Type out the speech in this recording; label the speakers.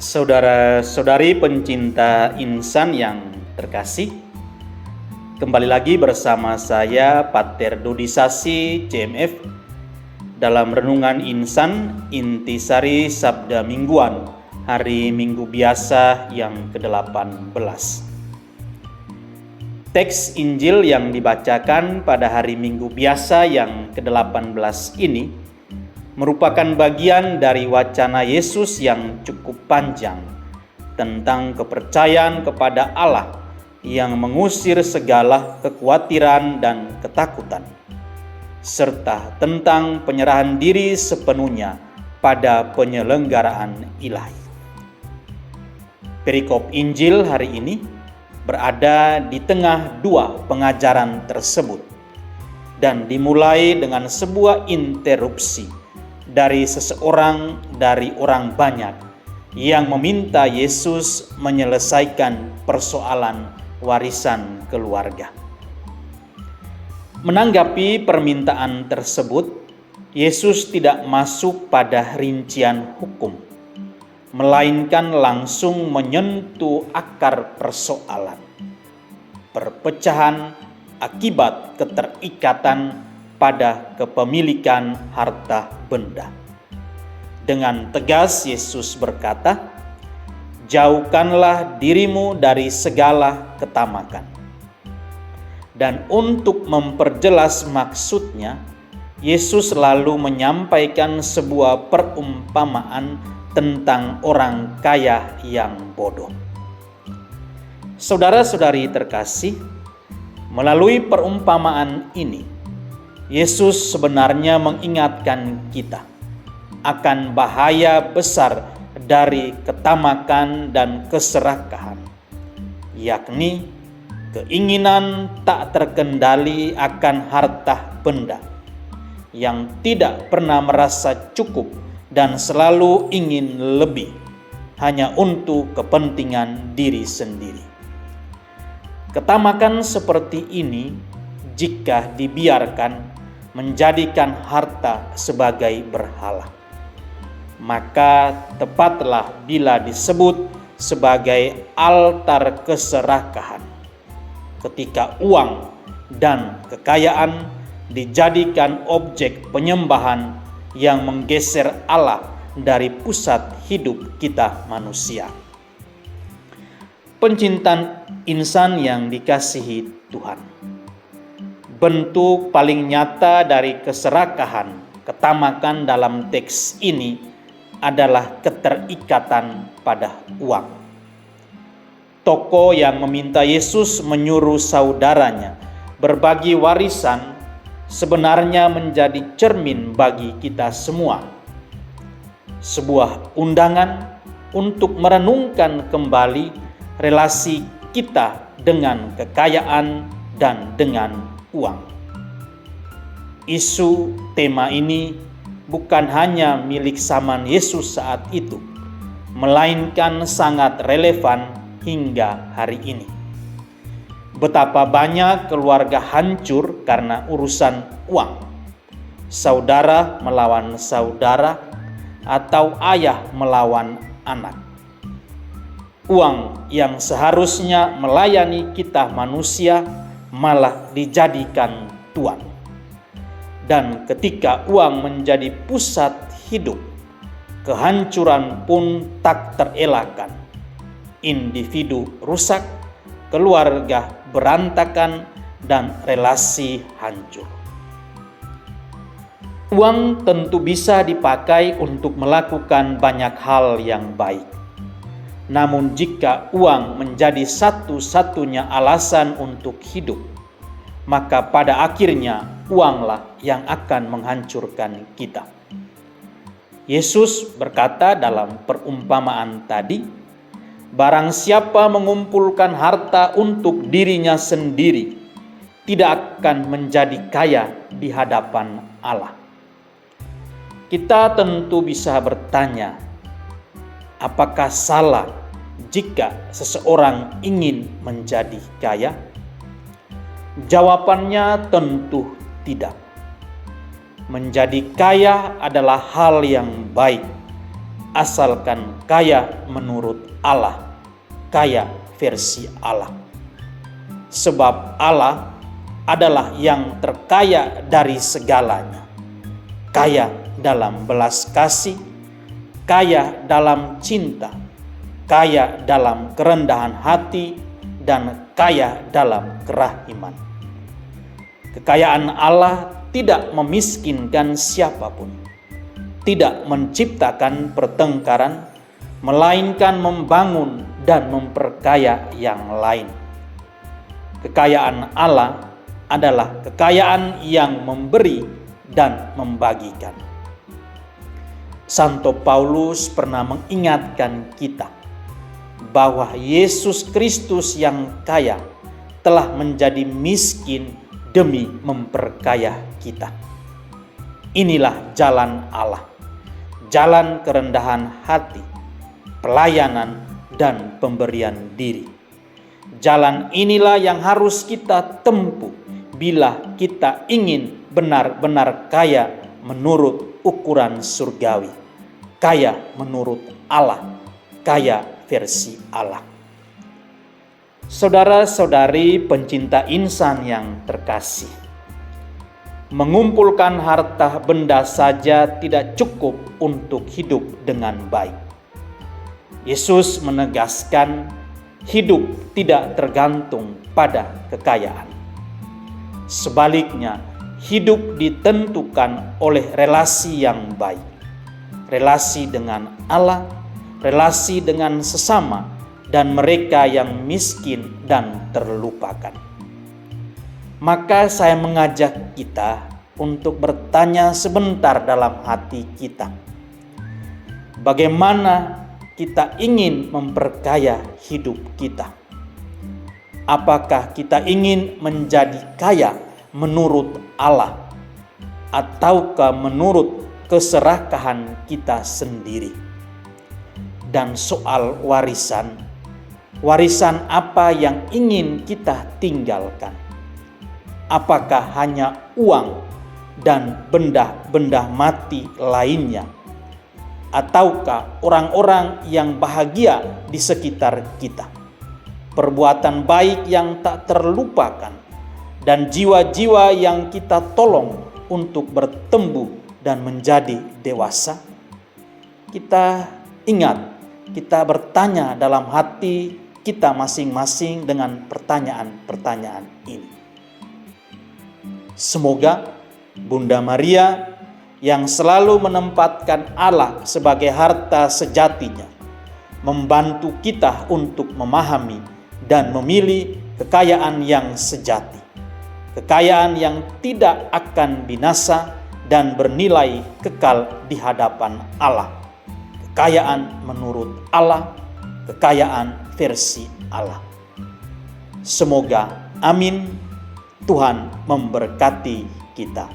Speaker 1: Saudara-saudari pencinta insan yang terkasih, kembali lagi bersama saya Pater Dodi Sasi CMF dalam Renungan Insan Intisari Sabda Mingguan hari Minggu Biasa yang ke-18. Teks Injil yang dibacakan pada hari Minggu Biasa yang ke-18 ini merupakan bagian dari wacana Yesus yang cukup panjang tentang kepercayaan kepada Allah yang mengusir segala kekhawatiran dan ketakutan, serta tentang penyerahan diri sepenuhnya pada penyelenggaraan ilahi. Perikop Injil hari ini berada di tengah dua pengajaran tersebut dan dimulai dengan sebuah interupsi dari seseorang dari orang banyak yang meminta Yesus menyelesaikan persoalan warisan keluarga. Menanggapi permintaan tersebut, Yesus tidak masuk pada rincian hukum, melainkan langsung menyentuh akar persoalan, perpecahan akibat keterikatan pada kepemilikan harta benda. Dengan tegas Yesus berkata, "Jauhkanlah dirimu dari segala ketamakan." Dan untuk memperjelas maksudnya, Yesus lalu menyampaikan sebuah perumpamaan tentang orang kaya yang bodoh. Saudara-saudari terkasih, melalui perumpamaan ini, Yesus sebenarnya mengingatkan kita akan bahaya besar dari ketamakan dan keserakahan, yakni keinginan tak terkendali akan harta benda, yang tidak pernah merasa cukup dan selalu ingin lebih hanya untuk kepentingan diri sendiri. Ketamakan seperti ini, jika dibiarkan, menjadikan harta sebagai berhala, maka tepatlah bila disebut sebagai altar keserakahan, ketika uang dan kekayaan dijadikan objek penyembahan yang menggeser Allah dari pusat hidup kita manusia. Pencinta insan yang dikasihi Tuhan, bentuk paling nyata dari keserakahan, ketamakan dalam teks ini adalah keterikatan pada uang. Tokoh yang meminta Yesus menyuruh saudaranya berbagi warisan sebenarnya menjadi cermin bagi kita semua. Sebuah undangan untuk merenungkan kembali relasi kita dengan kekayaan dan dengan uang. Isu tema ini bukan hanya milik zaman Yesus saat itu, melainkan sangat relevan hingga hari ini. Betapa banyak keluarga hancur karena urusan uang. Saudara melawan saudara atau ayah melawan anak. Uang yang seharusnya melayani kita manusia malah dijadikan tuan. Dan ketika uang menjadi pusat hidup, kehancuran pun tak terelakkan. Individu rusak, keluarga berantakan, dan relasi hancur. Uang tentu bisa dipakai untuk melakukan banyak hal yang baik. Namun jika uang menjadi satu-satunya alasan untuk hidup, maka pada akhirnya uanglah yang akan menghancurkan kita. Yesus berkata dalam perumpamaan tadi, "Barang siapa mengumpulkan harta untuk dirinya sendiri, tidak akan menjadi kaya di hadapan Allah." Kita tentu bisa bertanya, apakah salah jika seseorang ingin menjadi kaya? Jawabannya tentu tidak. Menjadi kaya adalah hal yang baik asalkan kaya menurut Allah, kaya versi Allah. Sebab Allah adalah yang terkaya dari segalanya, kaya dalam belas kasih, kaya dalam cinta, kaya dalam kerendahan hati, dan kaya dalam kerahiman. Kekayaan Allah tidak memiskinkan siapapun, tidak menciptakan pertengkaran, melainkan membangun dan memperkaya yang lain. Kekayaan Allah adalah kekayaan yang memberi dan membagikan. Santo Paulus pernah mengingatkan kita bahwa Yesus Kristus yang kaya telah menjadi miskin demi memperkaya kita. Inilah jalan Allah, jalan kerendahan hati, pelayanan, dan pemberian diri. Jalan inilah yang harus kita tempuh bila kita ingin benar-benar kaya menurut ukuran surgawi, kaya menurut Allah, kaya versi Allah. Saudara-saudari pencinta insan yang terkasih, mengumpulkan harta benda saja tidak cukup untuk hidup dengan baik. Yesus menegaskan hidup tidak tergantung pada kekayaan. Sebaliknya, hidup ditentukan oleh relasi yang baik, relasi dengan Allah, relasi dengan sesama, dan mereka yang miskin dan terlupakan. Maka saya mengajak kita untuk bertanya sebentar dalam hati kita. Bagaimana kita ingin memperkaya hidup kita? Apakah kita ingin menjadi kaya menurut Allah, ataukah menurut keserakahan kita sendiri? Dan soal warisan apa yang ingin kita tinggalkan? Apakah hanya uang dan benda-benda mati lainnya? Ataukah orang-orang yang bahagia di sekitar kita? Perbuatan baik yang tak terlupakan, dan jiwa-jiwa yang kita tolong untuk bertumbuh dan menjadi dewasa? Kita ingat, kita bertanya dalam hati kita masing-masing dengan pertanyaan-pertanyaan ini. Semoga Bunda Maria yang selalu menempatkan Allah sebagai harta sejatinya membantu kita untuk memahami dan memilih kekayaan yang sejati, kekayaan yang tidak akan binasa dan bernilai kekal di hadapan Allah, kekayaan menurut Allah, kekayaan versi Allah. Semoga amin. Tuhan memberkati kita.